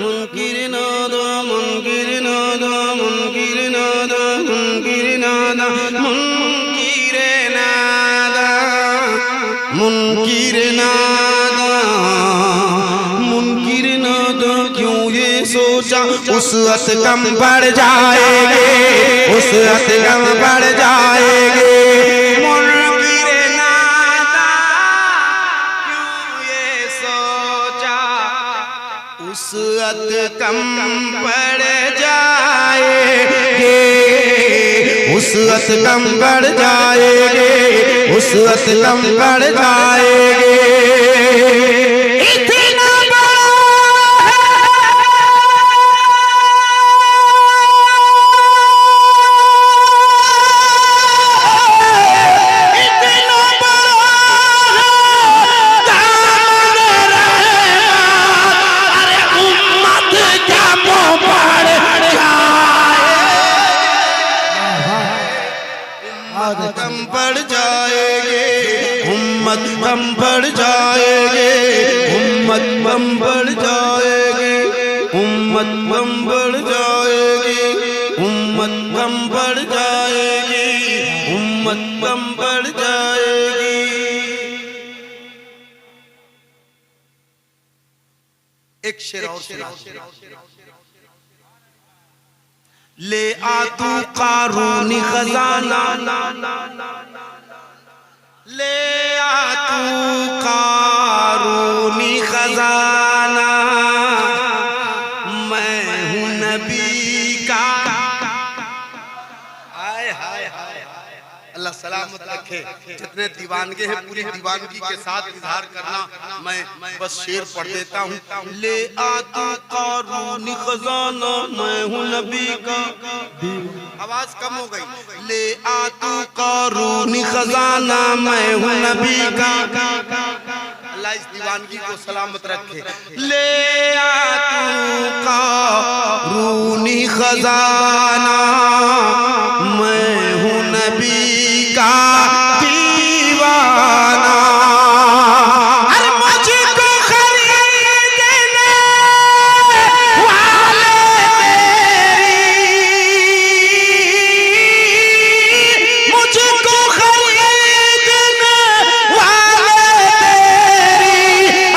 मुनकिर नादा मुनकिर नादा मुनकिर नादा मुनकिर नादा मुनकिर नादा मुनकिर नादा मुनकिर नादा क्यों ये सोचा उसवत कम बढ़ जाएंगे उसवत कम बढ़ जाएंगे मुनकिर नादा क्यों ये सोचा उसवत कम बढ़ जाएंगे उसवत कम बढ़ जाएंगे उसवत कम बढ़ जाएंगे कम बढ़ जाएंगे उम्मत कम बढ़ जाएंगे उम्मत कम बढ़ जाएगी उम्मत कम बढ़ जाएगी उम्मत कम बढ़ जाएगी उम्मत कम बढ़ जाएगी। एक शेर और सुना ले आ तू कारूनी खजाना ले आ तू कारूनी खजाना मैं हूँ नबी का हाय हाय हाय अल्लाह सलामत रखे। जितने दीवानगे हैं पूरी दीवानगी के साथ इजहार करना। मैं बस शेर पढ़ देता हूँ। ले आ तू कारूनी खजाना मैं हूँ नबी का। आवाज कम हो गई। ले आ तू कारूनी खजाना मैं हूँ नबी का। अल्लाह इस दीवानगी को सलामत रखे। ले आ तू कारूनी खजाना मैं हूँ नबी का दीवाना। अरे मुझको खरीदने वाले तेरी मुझको खरीदने वाले तेरी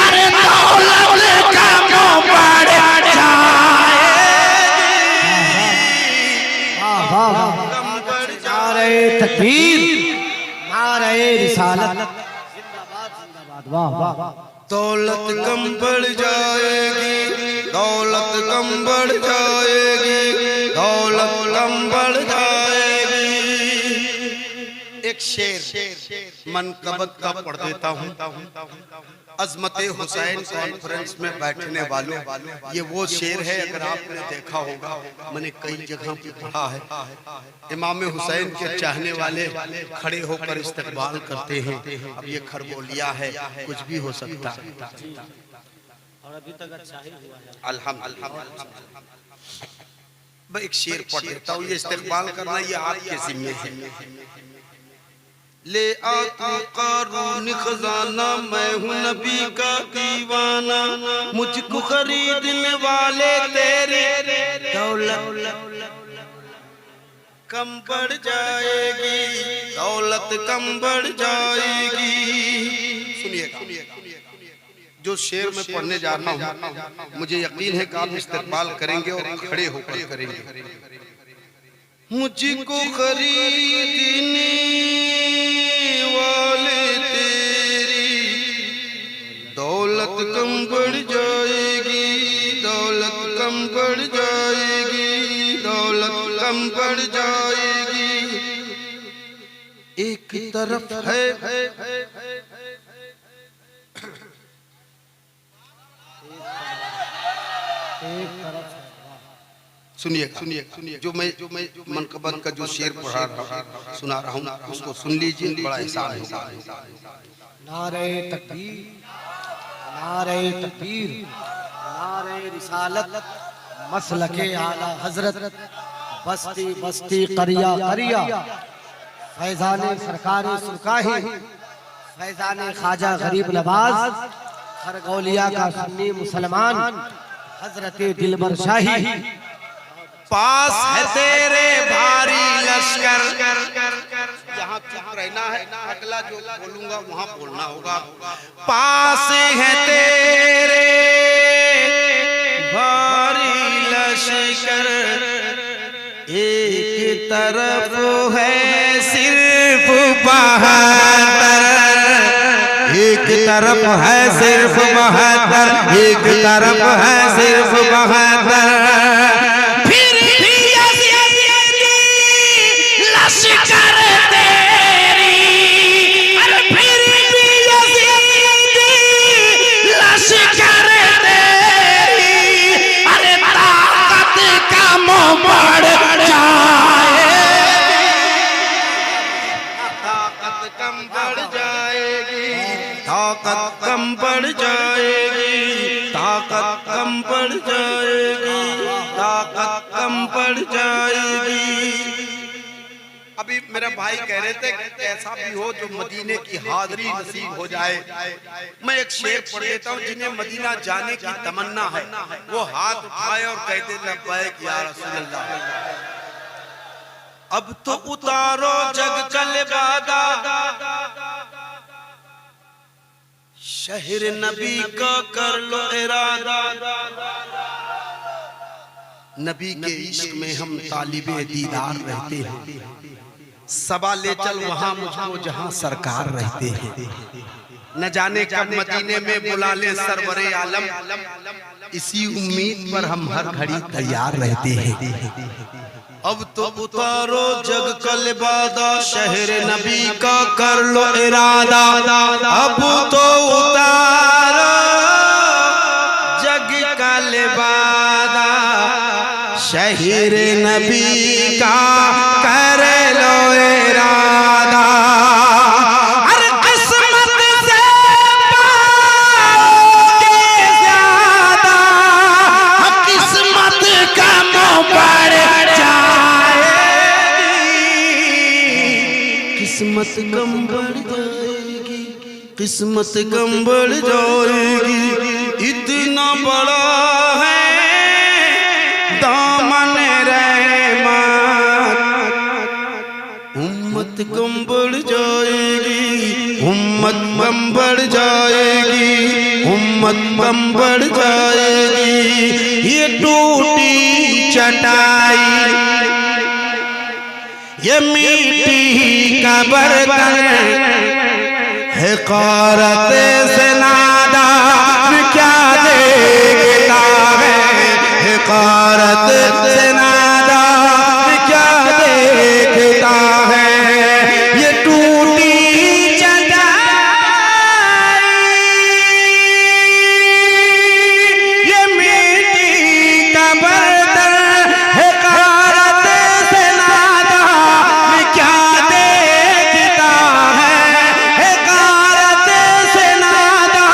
अरे दौलत का मुँह बढ़ जाएगी। तकबीर नारे रिसालत जिंदाबाद जिंदाबाद वाह वाह। दौलत कम बढ़ जाएगी दौलत कम बढ़ जाएगी दौलत कम बढ़ जाएगी। एक शेर मनकबत का पढ़ देता हूँ। अजमते हुसैन कॉन्फ्रेंस में बैठने वालों ये वो शेर है। अगर आपने देखा होगा मैंने कई जगह पे पढ़ा है। इमाम हुसैन के चाहने वाले खड़े होकर इस्तकबाल करते हैं। अब ये खरगोलिया है कुछ भी हो सकता है और अभी तक अच्छा ही हुआ है अल्हम्दुलिल्लाह। एक शेर पढ़ देता हूँ। ये इस्तकबाल करना ये आपके जिम्मे है। ले आ तू कारूनी खजाना मैं हूँ नबी का दीवाना मुझको खरीदने वाले तेरे दौलत कम बढ़ जाएगी दौलत कम बढ़ जाएगी। सुनिएगा जो शेर में पढ़ने जा रहा हूँ मुझे यकीन है कि आप इस्तेमाल करेंगे और खड़े होकर करेंगे। मुझको खरीदने वाले तेरी दौलत कम बढ़ जाएगी दौलत कम बढ़ जाएगी दौलत कम बढ़ जाएगी। एक तरफ है सुनिए जो मैं मनकबत का जो शेर सुना रहा हूँ उसको सुन लीजिए। बड़ा एहसान है। नारे तकबीर नारे तकबीर नारे रिसालत मसलके आला हजरत बस्ती बस्ती करिया करिया फैजाने सरकारे सुरकाही फैजाने ख्वाजा गरीब नवाज खरगौलिया का सुन्नी मुसलमान हजरत दिलबर शाही पास है तेरे भारी लश्कर। यहाँ चुप रहना है, अगला जो बोलूंगा वहां बोलना होगा। पास है तेरे भारी लश्कर, एक तरफ है सिर्फ बहादुर, एक तरफ है सिर्फ बहादुर, एक तरफ है सिर्फ बहादुर। फिर भी लश्कर तेरी, अरे फिर भी लश्कर तेरी, अरे ताकत कम बढ़ जाए, ताकत कम बढ़ जाएगी, ताकत कम बढ़ जाएगी, ताकत कम बढ़ जाएगी, ताकत कम बढ़ जाएगी। अभी मेरा भाई कह रहे थे कि ऐसा भी हो जो मदीने की हाज़री नसीब हो जाए। मैं एक शेर पढ़ देता हूँ, जिन्हें मदीना जाने की तमन्ना है वो हाथ उठाए और कहते लब्बैक या रसूल अल्लाह। अब तो उतारो जग कल बादा, शहर नबी का कर लो इरादा। नबी के इश्क में हम तालिबे दीदार रहते हैं, सबा ले चल वहां मुझको जहां सरकार रहते हैं। न जाने कब मदीने में बुला ले सरवरे आलम, इसी उम्मीद पर हम हर घड़ी तैयार रहते हैं। अब तो उतारो जग कल बादा, शहर नबी का कर लो इरादा। अब तो उतारो जग कल बादा, शहर नबी का कर लो इरादा। अरे किस्मत से पाओगे ज्यादा, किस्मत कम बढ़ जाएगी, किस्मत कम बढ़ जाएगी, किस्मत कम बढ़ जाएगी। इतना बड़ा है दामन रहमत, उम्मत कम बढ़ जाएगी, उम्मत कम बढ़ जाएगी, उम्मत कम बढ़ जाएगी। ये टूटी चटाई, ये मिट्टी का बर्तन, हिकारत से नादा क्या देखता है, हिकारत से नादा क्या देखता है। ये टूटी चटाई, ये मिट्टी का बर्तन, हिकारत से नादा क्या देखता है, हिकारत से नादा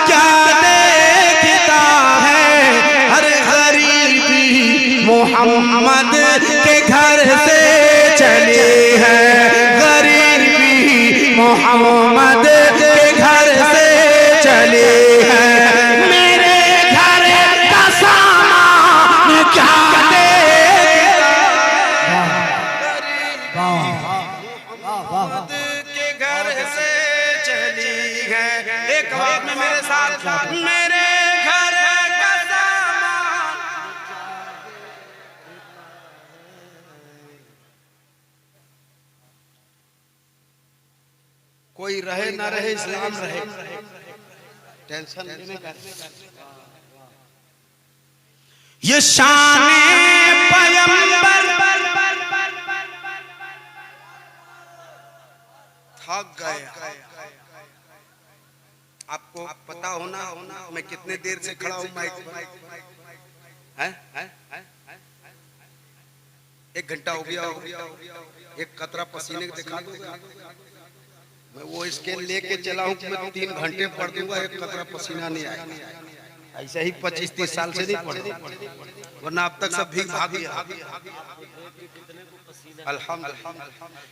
क्या देखता है। हर गरीबी मोहम्मद के घर से चली है, गरीबी मोहम्मद के घर से चली है। मेरे घर का सामान क्या मोहम्मद के घर से चली है। एक बात में मेरे साथ, मेरे घर का सामान। कोई रहे ना रहे, इस्लाम रहे, टेंशन लेने का। ये शान पैगंबर थक गए। आपको पता होना मैं कितने देर से खड़ा हूं माइक है? 1 घंटा हो गया, एक कतरा पसीने दिखा दूंगा। मैं वो स्केल लेके चला हूं कि मैं 3 घंटे पढ़ दूंगा, एक कतरा पसीना नहीं आएगा। ऐसा ही 25-30 साल से नहीं पढ़ा, वरना अब तक सब भीग भाग गया। अल्हम्दुलिल्लाह।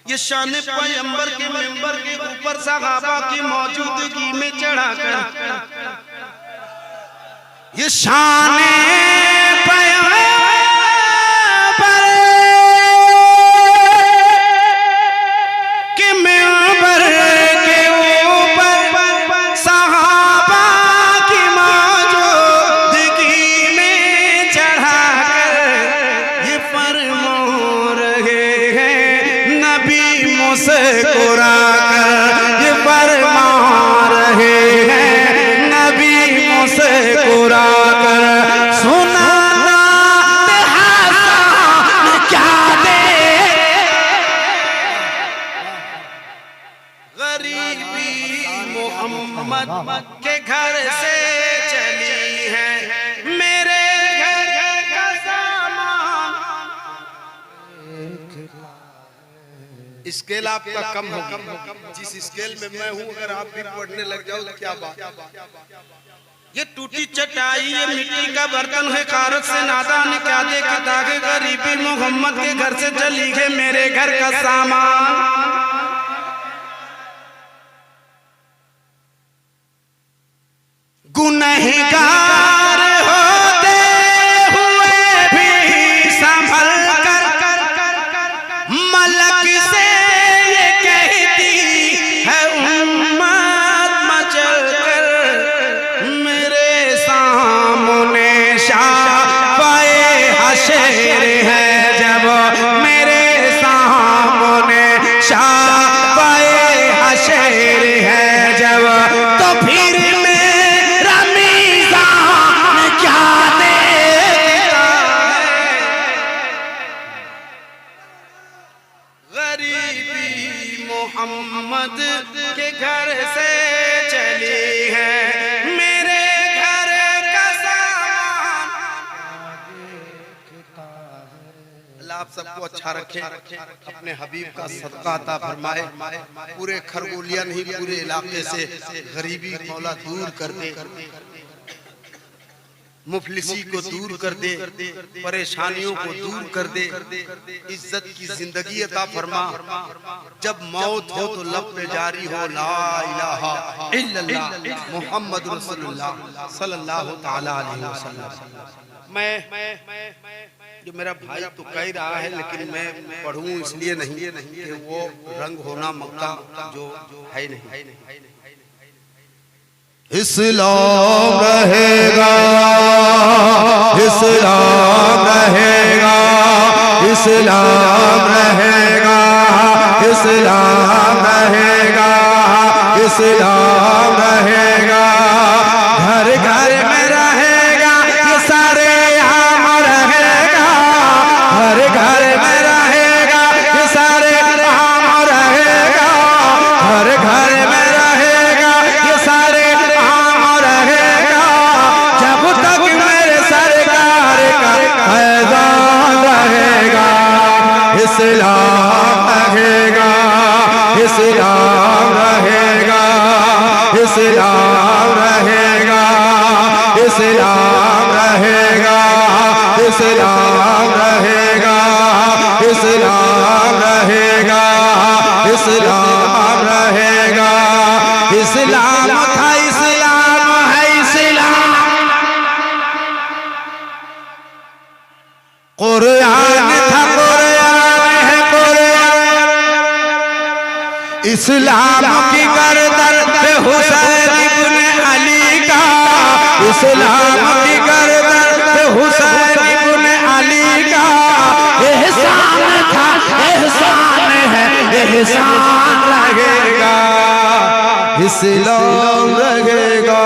ये शान पैगंबर के मिंबर के ऊपर सहाबा की मौजूदगी में चढ़ा कर, ये शान मुस्कुरा कर ये फरमा रहे हैं, नबी मुस्कुरा कर सुनाना क्या दे। गरीबी मोहम्मद के घर से चली है, मेरे घर का सामान। स्केल आपका कम होगा, जिस स्केल में मैं हूं अगर आप भी पढ़ने लग जाओ तो क्या बात। ये टूटी चटाई, ये मिट्टी का बर्तन है, कारत से नादान क्या दे के दागे। गरीबी मोहम्मद के घर से चली है, मेरे घर का सामान। गुनहगार होते हुए भी संभल कर मलक से ये कहती है उम्मत मचल कर, मेरे सामने शाफ़ाए हशर है जब, मेरे सामने शाफ़ाए हशर है जब, तो फिर मोहम्मद के घर से चली है, मेरे घर का सामान। अल्लाह आप सबको अच्छा रखे, अपने हबीब का सदका अता फरमाए। पूरे खरगोलिया नहीं, पूरे इलाके से गरीबी मौला दूर कर दे, मुफलिसी को दूर कर दे, परेशानियों को दूर कर दे, इज्जत की जिंदगी अता फरमा। जब मौत हो तो लब पे जारी हो ला इलाहा इल्लल्लाह मुहम्मद रसूलुल्लाह सल्लल्लाहु तआला अलैहि वसल्लम। मैं जो मेरा भाई तो कह रहा है, लेकिन मैं पढ़ूं इसलिए नहीं कि वो रंग होना मक्का जो है नहीं। इस्लाम रहेगा, इस्लाम रहेगा, इस्लाम रहेगा, इस्लाम रहेगा, इस्लाम रहेगा। घर घर में रहेगा, ये सारे आम रहेगा। घर घर में रहेगा, ये सारे आम रहेगा। घर घर में इस्लाम रहेगा, इस्लाम रहेगा, इस्लाम रहेगा, इस्लाम रहेगा, इस्लाम रहेगा, इस्लाम रहेगा, इस्लाम रहेगा। इस्लाम था, इस्लाम है, इस्लाम कुरान था, इस्लाम की गर्दन पे हुसैन इब्ने अली का, इस्लाम की गर्दन पे हुसैन इब्ने अली का एहसान था, एहसान है, एहसान लगेगा। इस्लाम रहेगा,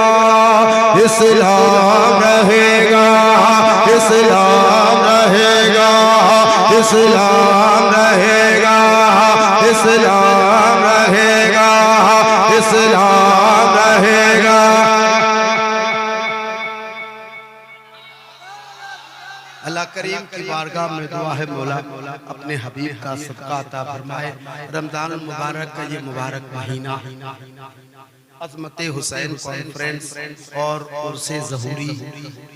इस्लाम रहेगा, इस्लाम रहेगा, इस्लाम रहेगा, इस्लाम रहेगा, इस्लाम रहेगा। अल्लाह करीम की बारगाह में दुआ है मौला अपने हबीब का सदका अता फरमाए। रमजान मुबारक का ये मुबारक महीना अज़मत हुसैन कॉन्फ्रेंस और उर्से ज़हूरी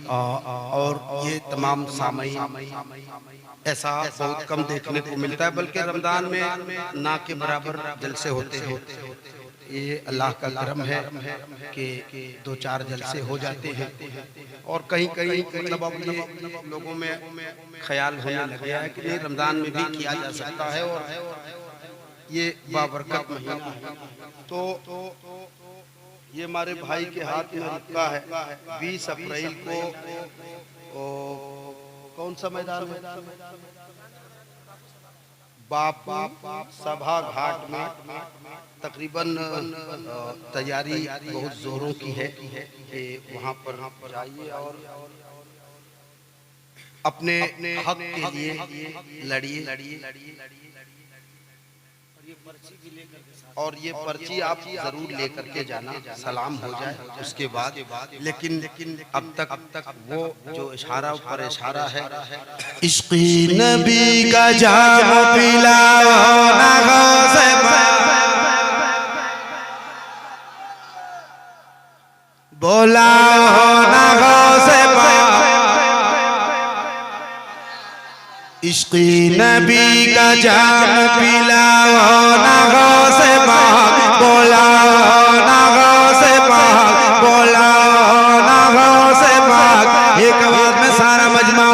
और ये तमाम सामईन ऐसा बहुत कम देखने को मिलता है, बल्कि रमजान में ना के बराबर जलसे होते हैं। ये अल्लाह का करम है कि 2-4 जलसे हो जाते हैं और कहीं कहीं मतलब अब ये लोगों में ख्याल होने लग गया है कि नहीं रमजान में भी किया जा सकता है और ये बाबरकत महीना है। तो ये हमारे भाई के हाथ में रुका है 20 अप्रैल को कौन सा मैदान है बापू सभा घाट में तकरीबन तैयारी बहुत जोरों की है कि वहाँ पर जाइए और अपने हक के लिए लड़िए। और ये पर्ची आप जरूर लेकर के जाना, सलाम हो जाए उसके बाद। लेकिन अब तक वो जो इशारा पर इशारा है, इश्क़ी नबी का जाम पिलाओ ना गौसे बोलाओ ना गौसे इश्क़ी नबी का जाम पिलाओ ना गौसे पाक बोलाओ ना गौसे पाक बोलाओ ना गौसे पाक। एक आवाज़ में सारा मजमा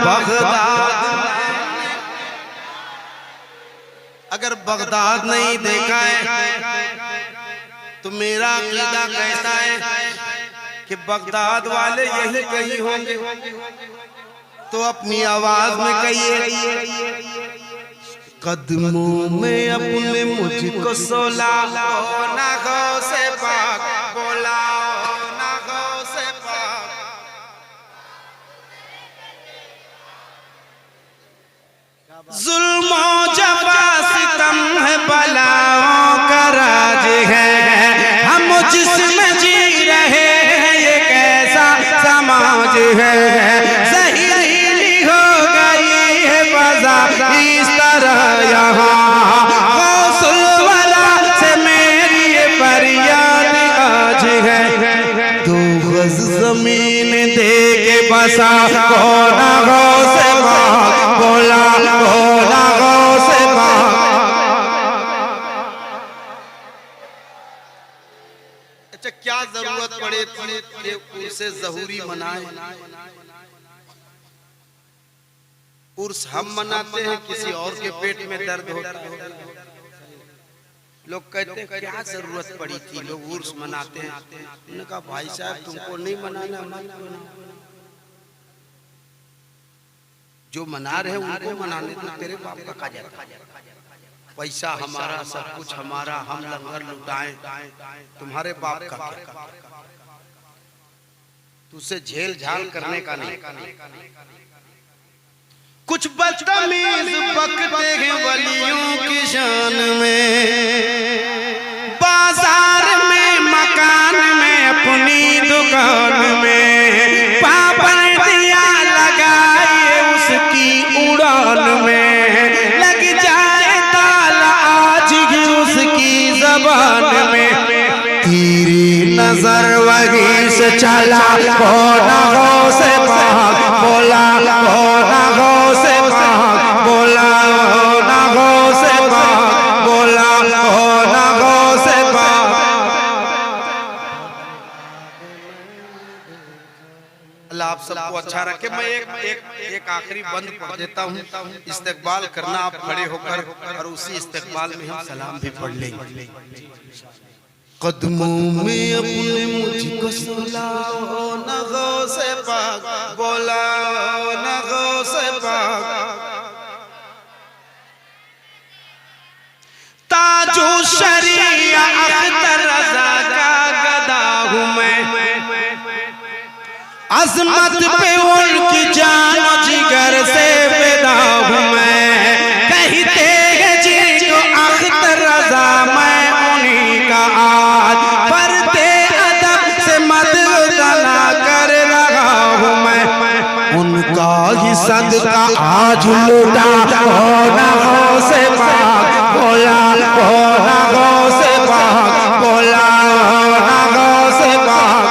बगदाद। अगर बगदाद नहीं देखा है तो मेरा अक़ीदा कैसा है कि बगदाद वाले यही कहीं होंगे। तो अपनी आवाज में कहिए, कदमों में अपने मुझको सुलाओ ना गौसे पाक बोलाओ ना गौसे पाक। जुल्म जफा सितम है बलाओं का राज है, हम जिसमें जी रहे हैं ये कैसा समाज है। इस तरह यहाँ गौसुल वाला से मेरी ये फरियाद आज है। दो गज जमीन दे के बसा कोना गौसे पाक बोला कोना गौसे पाक। अच्छा क्या जरूरत पड़े थी उसे ज़हूरी मनाए? उर्स हम मनाते हैं, किसी और के पेट में दर्द होता है। लोग कहते हैं क्या जरूरत पड़ी थी, लोग उर्स मनाते हैं। उन्होंने कहा भाई साहब तुमको नहीं मनाना, जो मना रहे हैं उनको मनाने तो तेरे बाप का कहा जाता है। पैसा हमारा, सब कुछ हमारा, हम लंगर लुटाएं, तुम्हारे बाप का क्या? तुझसे झेल झाल करने का नहीं। कुछ बदतमीज बकते हैं वलियों की शान में, बाजार में मकान में अपनी दुकान में, पाबंदियां लगाए उसकी उड़ान में, लग जाए ताला आज ही उसकी जबान में। तेरी नजर वही से चला होना गौसे पाक बोला होना गौसे पाक बोला होना गौसे पाक बोला होना गौसे पाक। अल्लाह आप सबको अच्छा रखे। मैं एक आखिरी बंद पढ़ देता हूँ। इस्तेकबाल करना आप खड़े होकर, और उसी इस्तेकबाल में हम सलाम भी पढ़ लेंगे। कदमों में अपने मुझको सुलाओ ना गौसे पाक बोलाओ ना गौसे पाक। ताजो शरिया अख्तर रज़ा का गदा हूँ मैं, अज़मत पे उनकी जान जिगर से फिदा हूँ मैं। कहते हैं जिनको अख्तर रज़ा मैं उन्हीं का आज पर्दे अदब से मददना कर रहा हूँ मैं। उनका ही सदका आज लुटा होना गौसे पाक बोला होना गौसे पाक बोला होना गौसे पाक।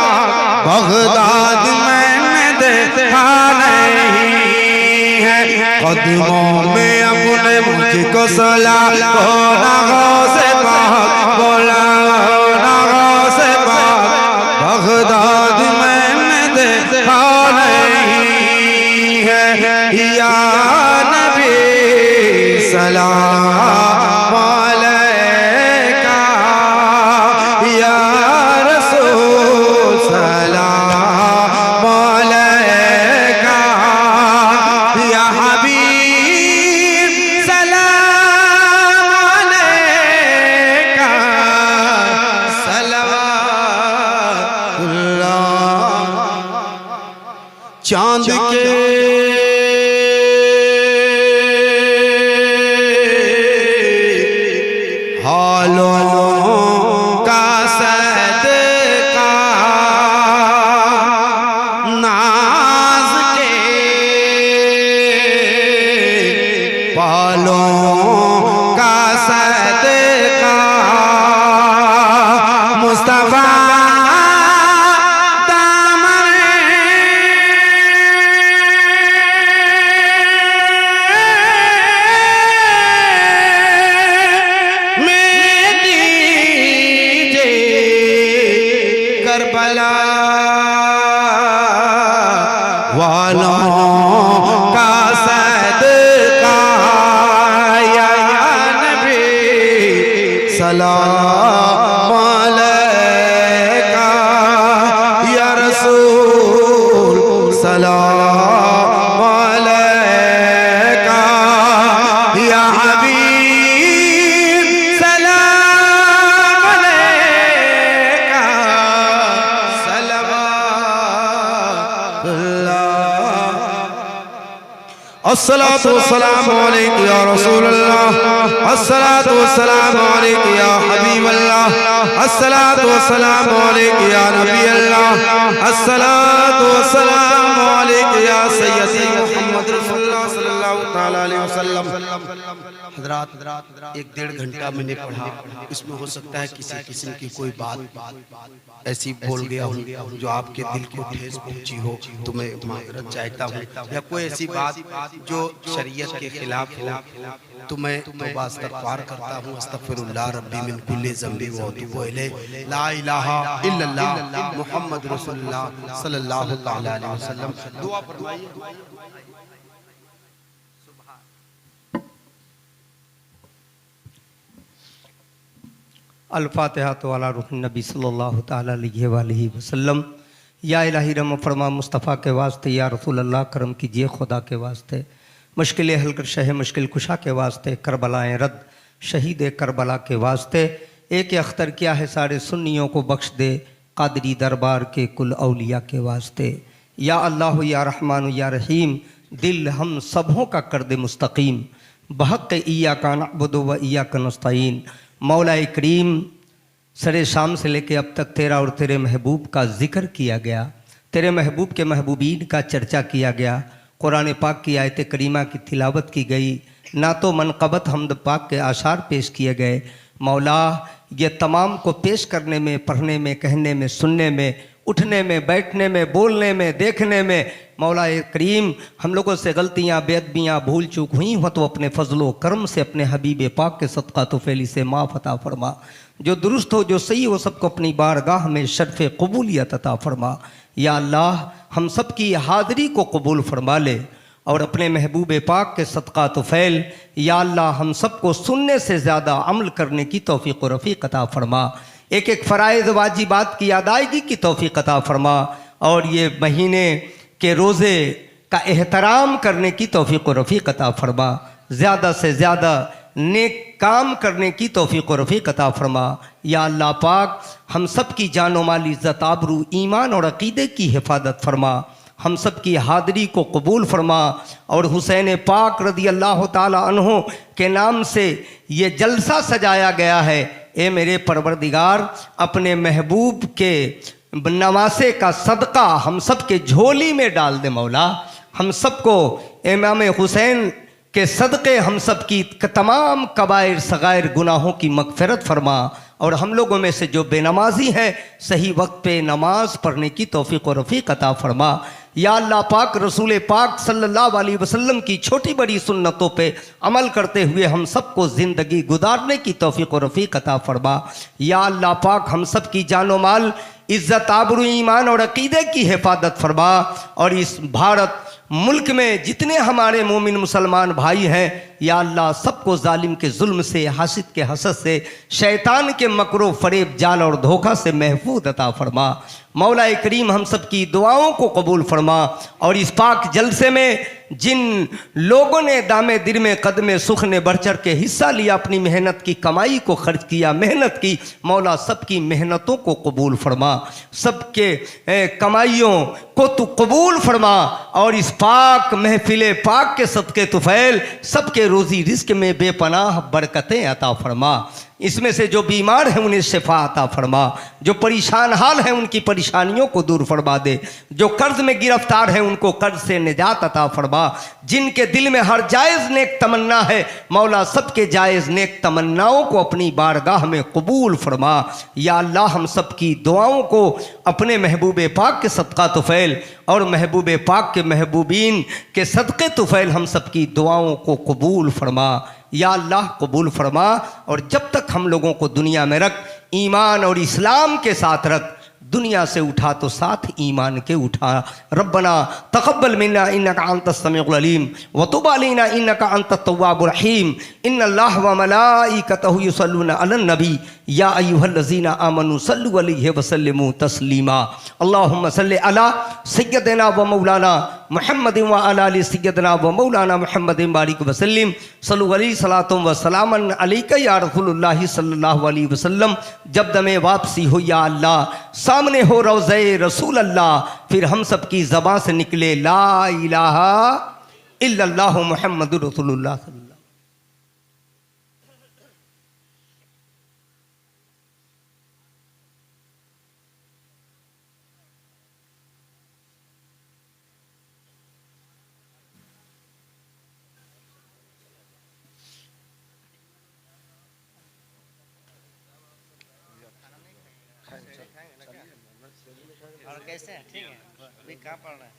बगदाद मैंने देखा नहीं है, कदमों में अपने मुझको सुला होना गौसे पाक बोला होना गौसे पाक। बगदाद मैंने देखा नहीं है, या नबी सलाम अलैका, या रसूल सलाम अलैका, या हबीब सलाम चांद के हालों का सदका नाज के पालों का सदका मुस्तफा करबला वालों का सदका या नबी सलाम अलैका या रसूल सलाम अलैका या हबीब सलाम अलैका अस्सलातु वस्सलामु अलैका या रसूल अल्लाह अस्सलातु वस्सलामु अलैका या हबीब अल्लाह अस्सलातु वस्सलामु अलैका या नबी अल्लाह अस्सलातु वस्सलामु अलैका या सय्यदी मुहम्मद रसूलुल्लाह सल्लल्लाहु तआला अलैहि वसल्लम। हज़रात 1-1.5 घंटा मैंने पढ़ा, इसमें हो सकता है किसी किस्म की कोई बात ऐसी बोल गया हूँ जो आपके दिल को ठेस पहुंची हो, तो मैं माफ़रत चाहता हूँ, या कोई ऐसी बात जो शरीयत के खिलाफ हो तो मैं तौबा इस्तग़फ़ार करता हूँ। अस्तग़फ़िरुल्लाह रब्बी मिन कुल्लि ज़ंबि व अतूबु इलैह ला इलाहा इल्लल्लाह मुहम्मद रसूलुल्लाह सल्लल्लाहु तआला अलैहि वसल्लम। दुआ फरमाइए। अल-फ़ातिहा तो अला रूह नबी सल्लल्लाहु तआला अलैहि वसल्लम। या इलाही रहम फरमा मुस्तफ़ा के वास्ते, या रसूल अल्लाह करम कीजिए खुदा के वास्ते, मुश्किलें हल कर शह मुश्किल कुशा के वास्ते, करबलाएँ रद्द शहीद करबला के वास्ते, एक अख्तर किया है सारे सुन्नियों को बख्श दे कादरी दरबार के कुल औलिया के वास्ते। या अल्लाह या रहमान या रहीम, दिल हम सबों का कर दे मुस्तकीम, बहक़ इय्याका नअबुदु व इय्याका नस्तईन। मौला करीम सरे शाम से लेके अब तक तेरा और तेरे महबूब का ज़िक्र किया गया, तेरे महबूब के महबूबीन का चर्चा किया गया, कुरान पाक की आयत करीमा की तिलावत की गई, ना तो मनक़बत हमद पाक के आशार पेश किए गए। मौला ये तमाम को पेश करने में, पढ़ने में, कहने में, सुनने में, उठने में, बैठने में, बोलने में, देखने में मौला करीम हम लोगों से गलतियाँ, बेअदबियाँ, भूल चूक हुई हो तो अपने फजलो करम से अपने हबीब पाक के सदक़ा तो फैली से माफ़ अता फरमा। जो दुरुस्त हो, जो सही हो, सबको अपनी बारगाह में शर्फ़ क़बूलियत अता फरमा। या अल्लाह हम सब की हाज़री को कबूल फरमा ले और अपने महबूब पाक के सदक़ा तो फैल। या अल्लाह हम सबको सुनने से ज़्यादा अमल करने की तौफ़ीक़ व रफ़ीक़ अता फरमा। एक एक फ़राइज़ वाजिबात की अदायगी की तौफ़ीक़ अता फरमा और ये महीने के रोज़े का एहतराम करने की तौफ़ीक़ व रफ़ीक़ अता फरमा। ज़्यादा से ज़्यादा नेक काम करने की तौफ़ीक़ व रफ़ीक़ अता फरमा। या अल्लाह पाक हम सब की जानो माल इज़्ज़त आबरू ईमान और अक़ीदे की हिफाजत फरमा, हम सब की हाज़री को कबूल फरमा और हुसैन पाक रज़ी अल्लाह ताला अन्हो के नाम से ये जलसा सजाया गया है। ए मेरे परवरदिगार, अपने महबूब के नवासे का सदका हम सब के झोली में डाल दे मौला। हम सबको इमाम हुसैन के सदक़े हम सब की तमाम कबायर सगायर गुनाहों की मग़फ़िरत फरमा और हम लोगों में से जो बेनमाजी है सही वक्त पे नमाज पढ़ने की तौफ़ीक़ व रफ़ीक़ अता फरमा। या अल्लाह पाक रसूल पाक सल्लल्लाहु अलैहि वसल्लम की छोटी बड़ी सुन्नतों पे अमल करते हुए हम सबको ज़िंदगी गुजारने की तौफ़ीक़ व रफ़ीक़ अता फरमा। या अल्लाह पाक हम सब की जानो माल इज़्ज़त आबरू ईमान और अक़ीदे की हिफाजत फरमा और इस भारत मुल्क में जितने हमारे मोमिन मुसलमान भाई हैं या अल्लाह सबको जालिम के जुल्म से, हासिद के हसद से, शैतान के मकरो फरेब जाल और धोखा से महफूज अता फरमा। मौला करीम हम सब की दुआओं को कबूल फरमा और इस पाक जलसे में जिन लोगों ने दामे दिर में कदमे सुख ने बढ़ चढ़ के हिस्सा लिया, अपनी मेहनत की कमाई को खर्च किया, मेहनत की, मौला सबकी मेहनतों को कबूल फरमा, सबके कमाइयों को तू कबूल फरमा और इस पाक महफिल पाक के सदके तुफैल सबके रोज़ी रिस्क में बेपनाह बरकतें अता फरमा। इसमें से जो बीमार हैं उन्हें शिफा अता फरमा, जो परेशान हाल हैं उनकी परेशानियों को दूर फरमा दे, जो कर्ज में गिरफ्तार हैं उनको कर्ज से निजात अता फरमा, जिनके दिल में हर जायज़ नेक तमन्ना है मौला सबके जायज़ नेक तमन्नाओं को अपनी बारगाह में कबूल फरमा। या अल्लाह हम सब की दुआओं को अपने महबूब पाक के सदका तुफैल और महबूब पाक के महबूबीन के सदक़े तुफैल हम सब की दुआओं को कबूल फरमा। या अल्लाह कबूल फरमा और जब तक हम लोगों को दुनिया में रख, ईमान और इस्लाम के साथ रख, दुनिया से उठा तो साथ ईमान के उठा। रब्बना तक़ब्बल मिन्ना इन्नका अंतस समीउल अलीम व तुब अलैना इन्नका अंतत तव्वाबुर रहीम। इन्नल्लाह व मलाइकतहु युसल्लूना अलन नबी या अय्युहल्लज़ीना आमनू सल्लु अलैहि व सल्लिमू तस्लीमा। अल्लाहुम्मा सल्लि अला सय्यदिना व मौलाना मुहम्मदिन व अला आलि सय्यदिना व मौलाना मुहम्मदिन बारिक व सल्लिम। सल्लु अलैहि सलातुम व सलामन अलैका या रसूलुल्लाह सल्लल्लाहु अलैहि वसल्लम। जब दमे वापसी हो या अल्लाह, सामने हो रोज़े रसूल अल्लाह, फिर हम सब की ज़बां से निकले ला इलाहा इल्लल्लाहु मुहम्मदुर रसूलुल्लाह। और कैसे हैं? ठीक है, अभी कहाँ पढ़ रहे हैं?